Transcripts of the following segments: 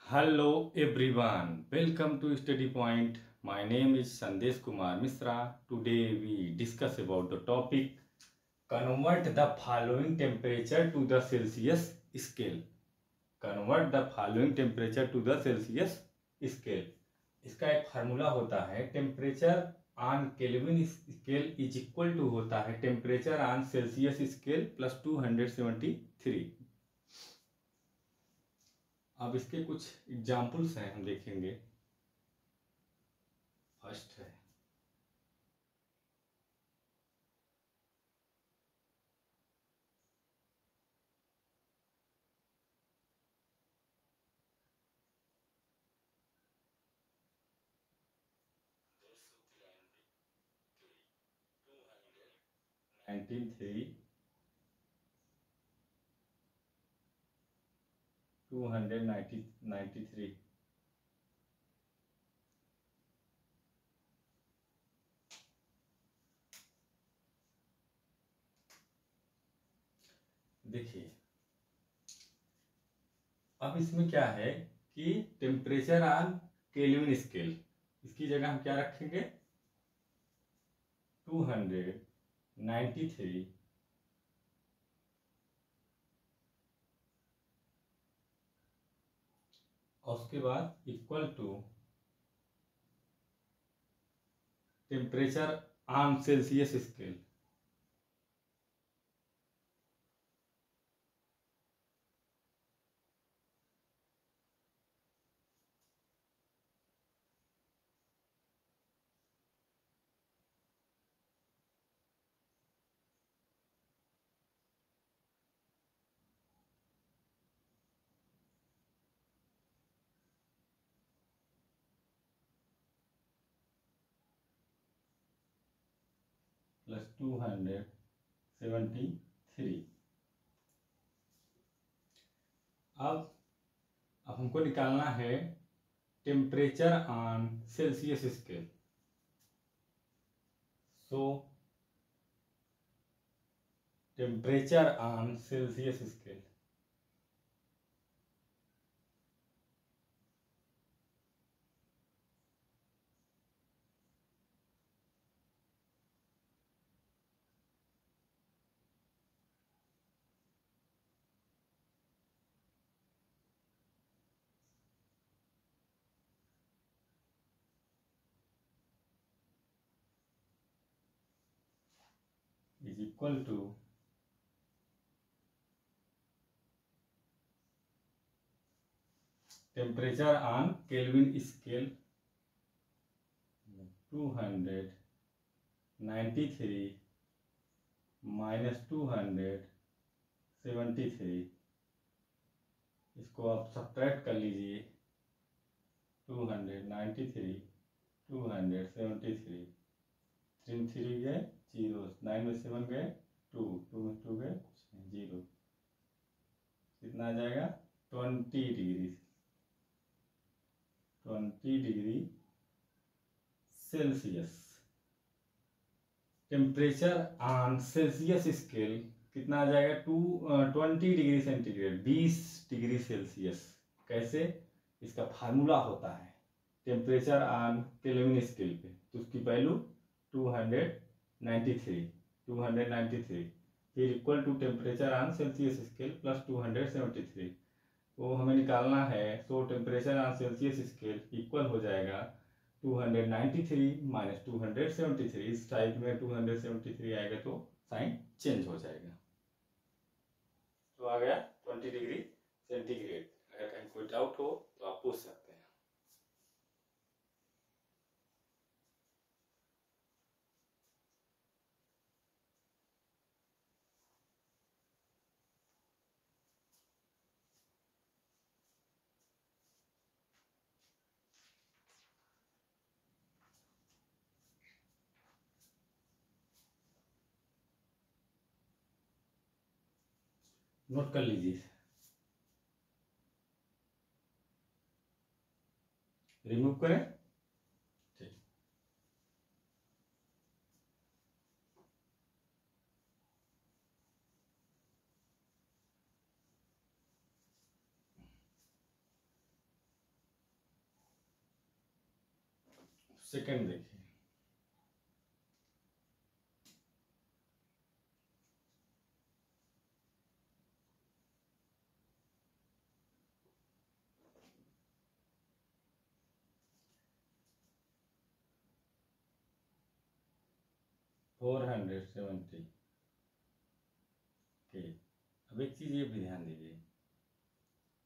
Hello everyone, welcome to Study Point. My name is Sandesh Kumar Misra. Today we discuss about the topic convert the following temperature to the Celsius scale. Convert the following temperature to the Celsius scale. इसका एक formula होता है temperature on Kelvin scale is equal to होता है temperature on Celsius scale plus 273। अब इसके कुछ examples हैं, हम देखेंगे। फर्स्ट है नाइनटीन थ्री 293। देखिए, अब इसमें क्या है कि टेम्परेचर ऑन केल्विन स्केल, इसकी जगह हम क्या रखेंगे 293 और उसके बाद equal to temperature on Celsius scale. Plus 273। अब हमको निकालना है temperature on Celsius scale. So temperature on Celsius scale is equal to temperature on Kelvin scale 293 minus 273। इसको आप सब्ट्रैक्ट कर लीजिए। 293 273 3 3 गए 0, 9 में 7 गए 2, 2 में 2 गए 0। कितना आ जाएगा 20 degree Celsius. Temperature on Celsius scale कितना आ जाएगा 20 डिग्री सेंटीग्रेड, 20 डिग्री सेल्सियस। कैसे? इसका फार्मूला होता है टेम्परेचर ऑन केल्विन स्केल पे, तो उसकी वैल्यू 293 फिर equal to temperature on Celsius scale plus 273। वो हमें निकालना है। So temperature on Celsius scale equal हो जाएगा 293 माइनस 273। इस टाइप में 273 आएगा तो साइन चेंज हो जाएगा। तो आ गया 20 डिग्री सेंटीग्रेड। अगर कहीं कोई डाउट हो तो आप पूछ सकते हैं। नोट कर लीजिए, रिमूव करें। ठीक, सेकंड देखिए, फोर 470 के। अब एक चीज़ ये भी ध्यान दीजिए,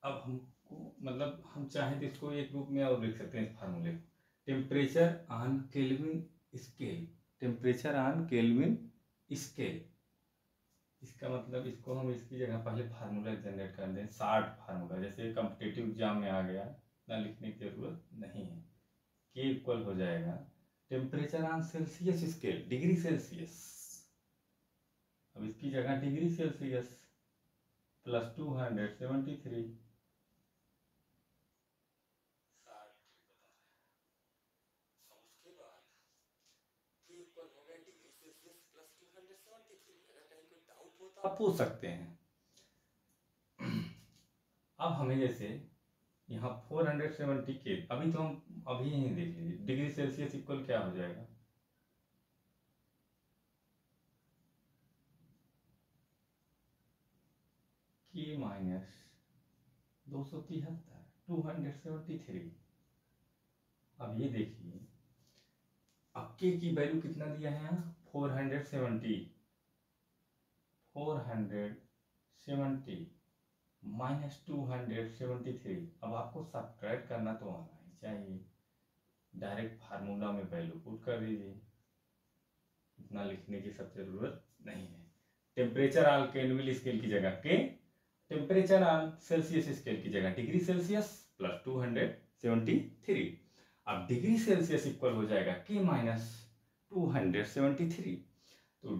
अब हमको मतलब हम चाहें तो इसको एक रूप में और लिख सकते हैं इस फार्मूले को, temperature on Kelvin scale, temperature on Kelvin scale. इसका मतलब इसको हम इसकी जगह पहले फार्मूला जनरेट कर दें, 60 फार्मूला, जैसे कॉम्पिटिटिव एग्जाम में आ गया, ना लिखने की जरूरत नहीं है। के इक्वल हो जाएगा temperature on Celsius scale, degree Celsius. अब इसकी जगह डिग्री सेल्सियस प्लस 273, आप पूछ सकते हैं। अब हमें जैसे यहाँ 470 के, अभी तो हम अभी ही देख लीजिए, डिग्री सेल्सियस इक्वल क्या हो जाएगा, के माइनस 273, 273। अब ये देखिए, अब के की वैल्यू कितना दिया है यहाँ, 470, 470 माइनस 273। अब आपको सब्ट्रैक्ट करना तो आना ही चाहिए, डायरेक्ट फार्मूला में वैल्यू पुट कर दीजिए, इतना लिखने की सब जरूरत नहीं है। टेम्परेचर ऑन केल्विन स्केल की जगह के, टेम्परेचर ऑन सेल्सियस स्केल की जगह डिग्री सेल्सियस प्लस 273। अब डिग्री सेल्सियस इक्वल हो जाएगा के माइनस 273, तो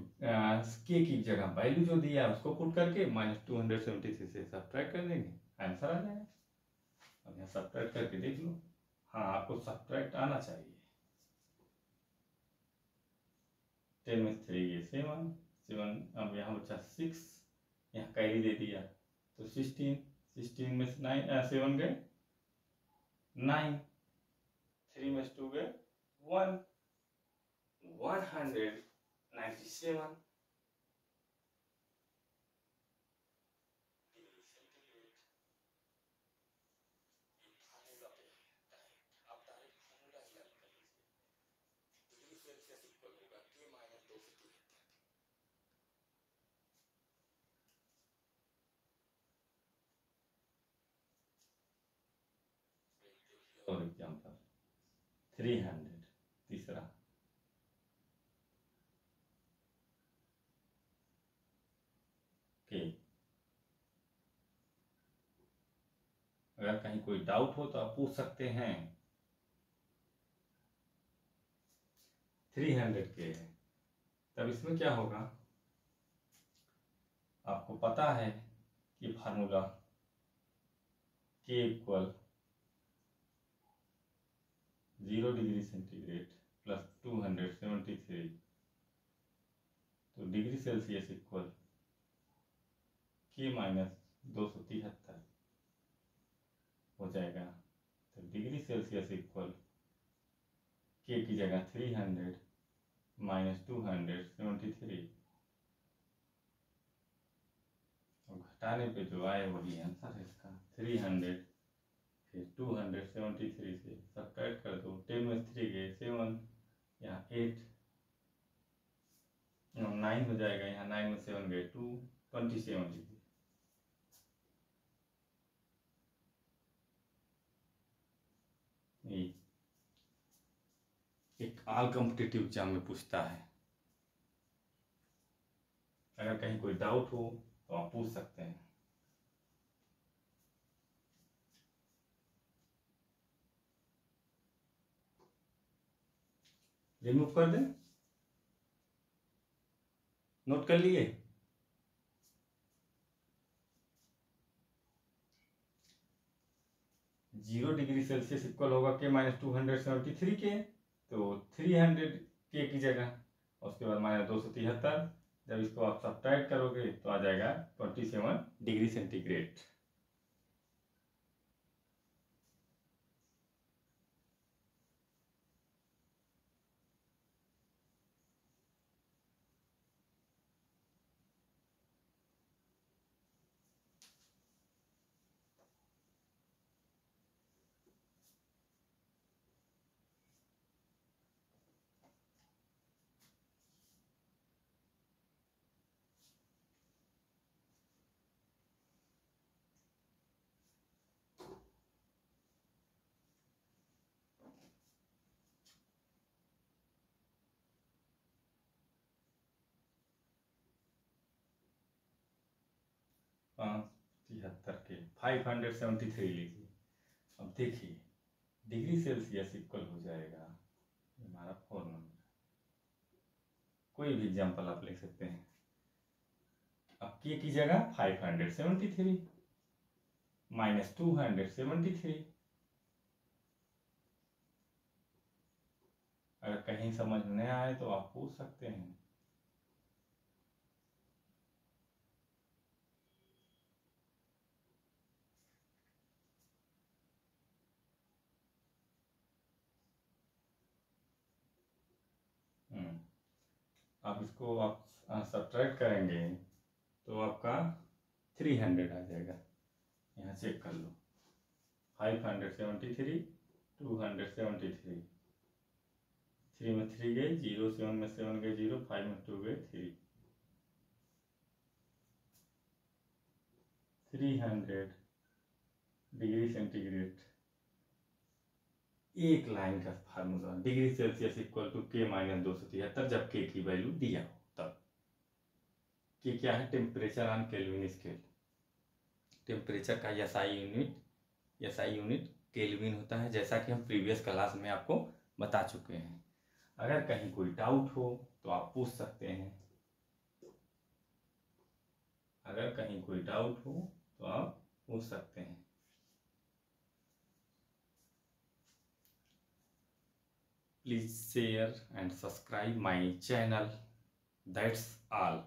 के की जगह वैल्यू जो दिया है उसको पुट करके माइनस 273 से सब्ट्रैक्ट कर देंगे, आंसर आ जाएगा। अब यहाँ सब्ट्रैक्ट करके देख लो, हाँ आपको सब्ट्रैक्ट आना चाहिए। 10 में 3 ये 7, 7, अब यहाँ बचा 6, यहाँ कैरी दे दिया तो 16, 16 में 7 गए 9, 3 में 2 गए 1, 197 और एग्जाम्पल 300, तीसरा के। अगर कहीं कोई डाउट हो तो आप पूछ सकते हैं। 300 के है, तब इसमें क्या होगा, आपको पता है कि फार्मूला के इक्वल 0 डिग्री सेंटीग्रेड प्लस 273, तो डिग्री सेल्सियस इक्वल के माइनस 273 हो जाएगा। तो डिग्री सेल्सियस इक्वल के की जगह 300 माइनस 273, और घटाने पे जो आए वही आंसर है इसका। 300 फिर 273 से सब्ट्रैक्ट कर दो, 10 में 3 गए 7, यहाँ 8, 9 हो जाएगा, यहाँ 9 में 7 गए 2, 27 लीजिए। एक ऑल कॉम्पिटिटिव एग्जाम में पूछता है, अगर कहीं कोई डाउट हो तो आप पूछ सकते हैं। रिमूव कर दें, नोट कर लिए। जीरो डिग्री सेल्सियस इक्वल होगा के माइनस 273 के, तो 300 के की जगह, उसके बाद माइनस 273, जब इसको आप सब्ट्रैक्ट करोगे तो आ जाएगा 27 डिग्री सेंटीग्रेड। 73 के 573 लीजिए। अब देखिए डिग्री सेल्सियस इक्वल हो जाएगा हमारा फॉर्मूला, कोई भी एग्जाम्पल आप ले सकते हैं। अब के की जगह 573 माइनस 273। अगर कहीं समझ नहीं आए तो आप पूछ सकते हैं। आप इसको आप सब्ट्रैक्ट करेंगे तो आपका 300 आ जाएगा। यहाँ चेक कर लो, 573 273, 3 में 3 गए 0, 7 में 7 गए 0, 5 में 2 गए 3, 300 डिग्री सेंटीग्रेड। एक लाइन का formula, degree Celsius equal to के माइनस 273, जब के की वैल्यू दिया हो तब। के क्या है? Temperature on Kelvin scale. Temperature का एसआई यूनिट केल्विन होता है, जैसा कि हम प्रीवियस क्लास में आपको बता चुके हैं। अगर कहीं कोई डाउट हो तो आप पूछ सकते हैं। अगर कहीं कोई डाउट हो तो आप पूछ सकते हैं। Please share and subscribe my channel. That's all.